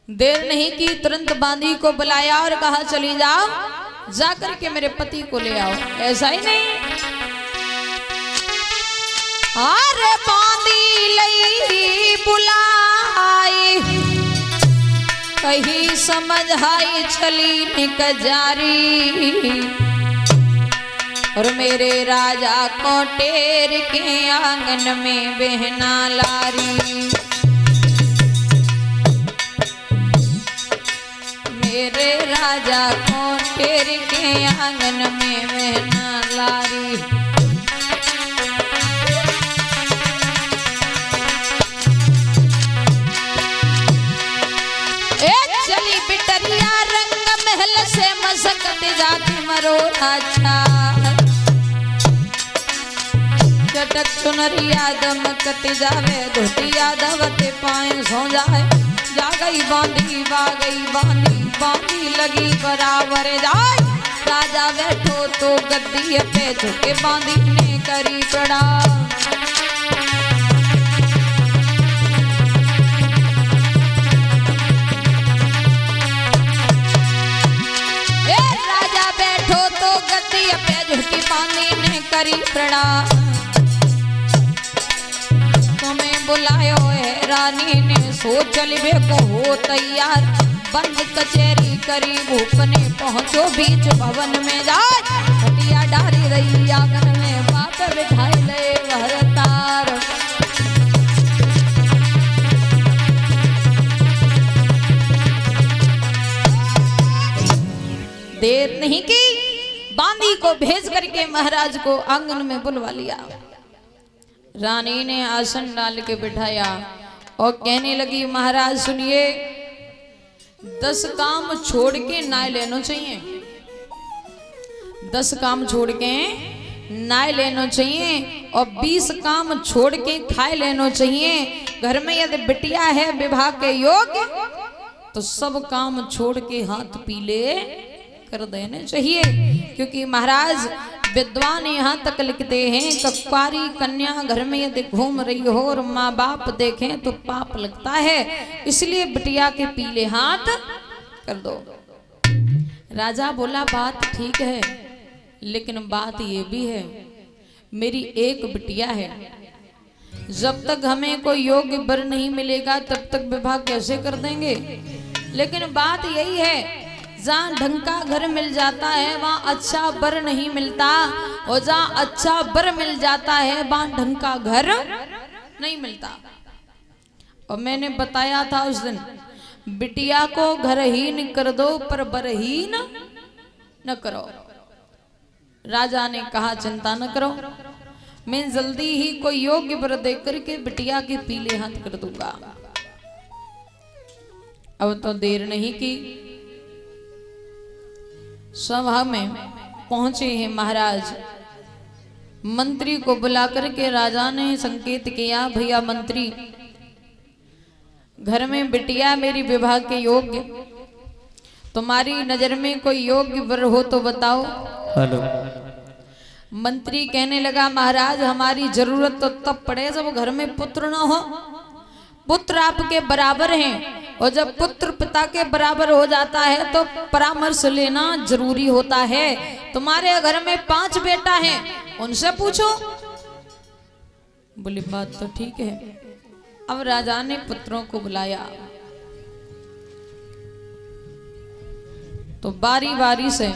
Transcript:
देर नहीं की, तुरंत बांदी को बुलाया और कहा चली जाओ, जाकर के मेरे पति को ले आओ। ऐसा ही नहीं, अरे बांदी लई बुलाई, कहीं समझ आई चली निकजारी, और मेरे राजा को टेर के आंगन में बहना लारी। मेरे राजा को टेर के आंगन में बहना लारी। चली बिटरिया रंग महल से मसकत जाती मरो अच्छा, चटक चुनरिया दमकत जावे, धोतिया दवते पाए सो जाए। जा गई बांधी बांधी बांधी लगी बराबर जाए। राजा बैठो तो गद्दी पे झुके, बांधी ने करी प्रणाम। राजा बैठो तो गद्दी पे झुकी, बांधी ने करी प्रणाम। तुम्हें बुलायो है रानी ने, सोच लिबे को हो तैयार। बंद कचेरी करी भूपने, पहुंचो बीच भवन में जाए। खटिया डारी रही आंगन में, बाप बिठाई ले भरतार। देर नहीं की, बांदी को भेज करके महाराज को आंगन में बुलवा लिया। रानी ने आसन डाल के बिठाया और कहने लगी, महाराज सुनिए, 10 काम छोड़ के नाय लेना चाहिए। 10 काम छोड़ के नाय लेना चाहिए और 20 काम छोड़ के खाए लेना चाहिए। घर में यदि बिटिया है विवाह के योग्य, तो सब काम छोड़ के हाथ पीले कर देने चाहिए। क्योंकि महाराज विद्वान यहाँ तक लिखते हैं, कुंवारी कन्या घर में यदि घूम रही हो और माँ बाप देखें तो पाप लगता है, इसलिए बिटिया के पीले हाथ कर दो। राजा बोला, बात ठीक है, लेकिन बात ये भी है, मेरी एक बिटिया है। जब तक हमें कोई योग्य वर नहीं मिलेगा तब तक विवाह कैसे कर देंगे। लेकिन बात यही है, जहाँ ढंग का घर मिल जाता है वहाँ अच्छा वर नहीं मिलता, और जहाँ अच्छा वर मिल जाता है वहाँ ढंग का घर नहीं मिलता। और मैंने बताया था उस दिन, बिटिया को घरहीन कर दो पर वरहीन न करो। राजा ने कहा, चिंता न करो, मैं जल्दी ही कोई योग्य वर दे करके बिटिया के पीले हाथ कर दूंगा। अब तो देर नहीं की, सभा में पहुंचे हैं महाराज। मंत्री को बुला करके राजा ने संकेत किया, भैया मंत्री, घर में बिटिया मेरी विवाह के योग्य, तुम्हारी नजर में कोई योग्य वर हो तो बताओ। हेलो। मंत्री कहने लगा, महाराज हमारी जरूरत तो तब पड़े जब घर में पुत्र न हो। पुत्र आपके बराबर हैं, और जब पुत्र पिता के बराबर हो जाता है तो परामर्श लेना जरूरी होता है। तुम्हारे घर में 5 बेटा हैं, उनसे पूछो। बोली, बात तो ठीक है। अब राजा ने पुत्रों को बुलाया तो बारी बारी से